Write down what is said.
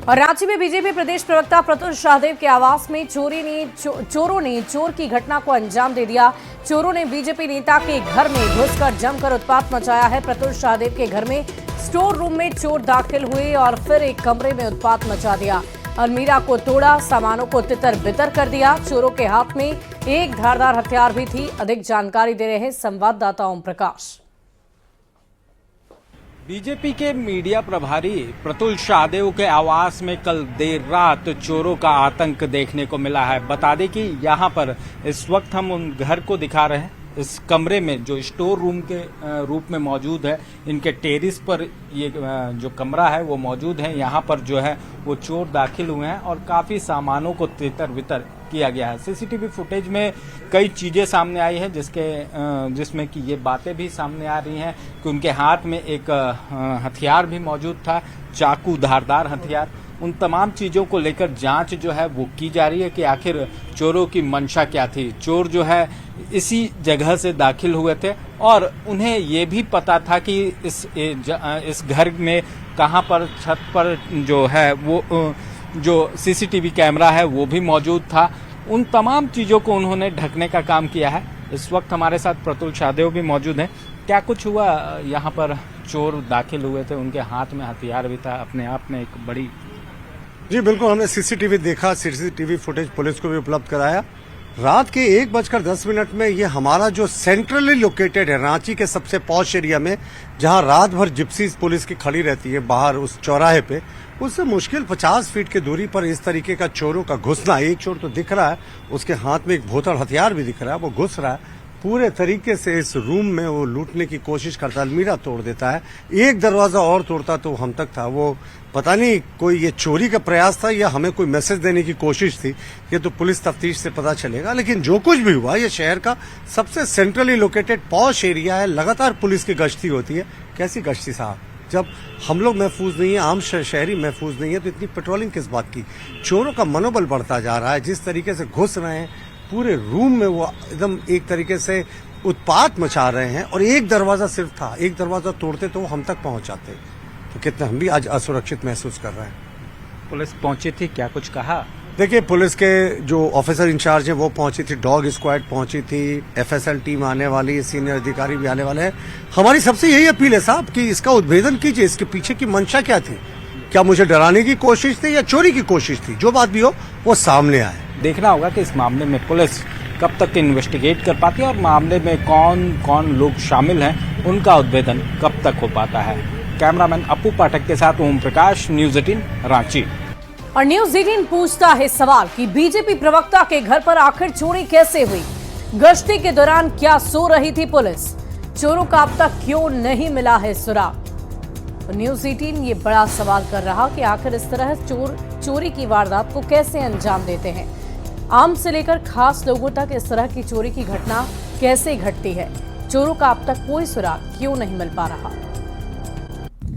और रांची में बीजेपी प्रदेश प्रवक्ता प्रतुल शाहदेव के आवास में चोरों ने चोर की घटना को अंजाम दे दिया। चोरों ने बीजेपी नेता के घर में घुसकर जमकर उत्पात मचाया है। प्रतुल शाहदेव के घर में स्टोर रूम में चोर दाखिल हुए और फिर एक कमरे में उत्पात मचा दिया। अलमीरा को तोड़ा, सामानों को तितर बितर कर दिया। चोरों के हाथ में एक धारदार हथियार भी थी। अधिक जानकारी दे रहे हैं संवाददाता ओम प्रकाश। बीजेपी के मीडिया प्रभारी प्रतुल शाहदेव के आवास में कल देर रात चोरों का आतंक देखने को मिला है। बता दें कि यहाँ पर इस वक्त हम उन घर को दिखा रहे हैं। इस कमरे में जो स्टोर रूम के रूप में मौजूद है, इनके टेरिस पर ये जो कमरा है वो मौजूद है। यहाँ पर जो है वो चोर दाखिल हुए हैं और काफ़ी सामानों को तितर बितर किया गया है। सीसीटीवी फुटेज में कई चीज़ें सामने आई है जिसमें कि ये बातें भी सामने आ रही हैं कि उनके हाथ में एक हथियार भी मौजूद था, चाकू, धारदार हथियार। उन तमाम चीज़ों को लेकर जांच जो है वो की जा रही है कि आखिर चोरों की मंशा क्या थी। चोर जो है इसी जगह से दाखिल हुए थे और उन्हें ये भी पता था कि इस घर में कहाँ पर छत पर जो है वो जो सीसीटीवी कैमरा है वो भी मौजूद था। उन तमाम चीज़ों को उन्होंने ढकने का काम किया है। इस वक्त हमारे साथ प्रतुल शाहदेव भी मौजूद हैं। क्या कुछ हुआ? यहाँ पर चोर दाखिल हुए थे, उनके हाथ में हथियार भी था, अपने आप में एक बड़ी। जी बिल्कुल, हमने सीसीटीवी देखा, सीसीटीवी फुटेज पुलिस को भी उपलब्ध कराया। रात के 1:10 में ये हमारा जो सेंट्रली लोकेटेड है रांची के सबसे पॉश एरिया में, जहां रात भर जिप्सीज पुलिस की खड़ी रहती है बाहर उस चौराहे पे, उससे मुश्किल 50 फीट की दूरी पर इस तरीके का चोरों का घुसना। एक चोर तो दिख रहा है, उसके हाथ में एक भोथड़ हथियार भी दिख रहा है, वो घुस रहा है पूरे तरीके से इस रूम में, वो लूटने की कोशिश करता है, अलमीरा तोड़ देता है, एक दरवाजा और तोड़ता तो हम तक था। वो पता नहीं कोई ये चोरी का प्रयास था या हमें कोई मैसेज देने की कोशिश थी, ये तो पुलिस तफ्तीश से पता चलेगा। लेकिन जो कुछ भी हुआ, ये शहर का सबसे सेंट्रली लोकेटेड पॉश एरिया है, लगातार पुलिस की गश्ती होती है। कैसी गश्ती साहब? जब हम लोग महफूज नहीं है, आम शहरी महफूज नहीं है, तो इतनी पेट्रोलिंग किस बात की? चोरों का मनोबल बढ़ता जा रहा है, जिस तरीके से घुस रहे हैं पूरे रूम में, वो एकदम एक तरीके से उत्पात मचा रहे हैं। और एक दरवाजा सिर्फ था, एक दरवाजा तोड़ते तो वो हम तक पहुंच जाते, तो कितना हम भी आज असुरक्षित महसूस कर रहे हैं। पुलिस पहुंची थी, क्या कुछ कहा? देखिए, पुलिस के जो ऑफिसर इंचार्ज हैं वो पहुंची थी, डॉग स्क्वाड पहुंची थी, एफएसएल टीम आने वाली है, सीनियर अधिकारी भी आने वाले हैं। हमारी सबसे यही अपील है साहब कि इसका उद्भेदन कीजिए, इसके पीछे की मंशा क्या थी। क्या मुझे डराने की कोशिश थी या चोरी की कोशिश थी? जो बात भी हो वो सामने आए। देखना होगा कि इस मामले में पुलिस कब तक इन्वेस्टिगेट कर पाती है और मामले में कौन कौन लोग शामिल हैं, उनका उद्भेदन कब तक हो पाता है। कैमरामैन अपू पाठक के साथ ओम प्रकाश, न्यूज़ 18 रांची। और न्यूज़ 18 पूछता है सवाल कि बीजेपी प्रवक्ता के घर पर आखिर चोरी कैसे हुई? गश्ती के दौरान क्या सो रही थी पुलिस? चोरों का अब तक क्यों नहीं मिला है सुराग? न्यूज़ 18 ये बड़ा सवाल कर रहा कि आखिर इस तरह चोरी की वारदात को कैसे अंजाम देते हैं। आम से लेकर खास लोगों तक इस तरह की चोरी की घटना कैसे घटती है? चोरों का अब तक कोई सुराग क्यों नहीं मिल पा रहा?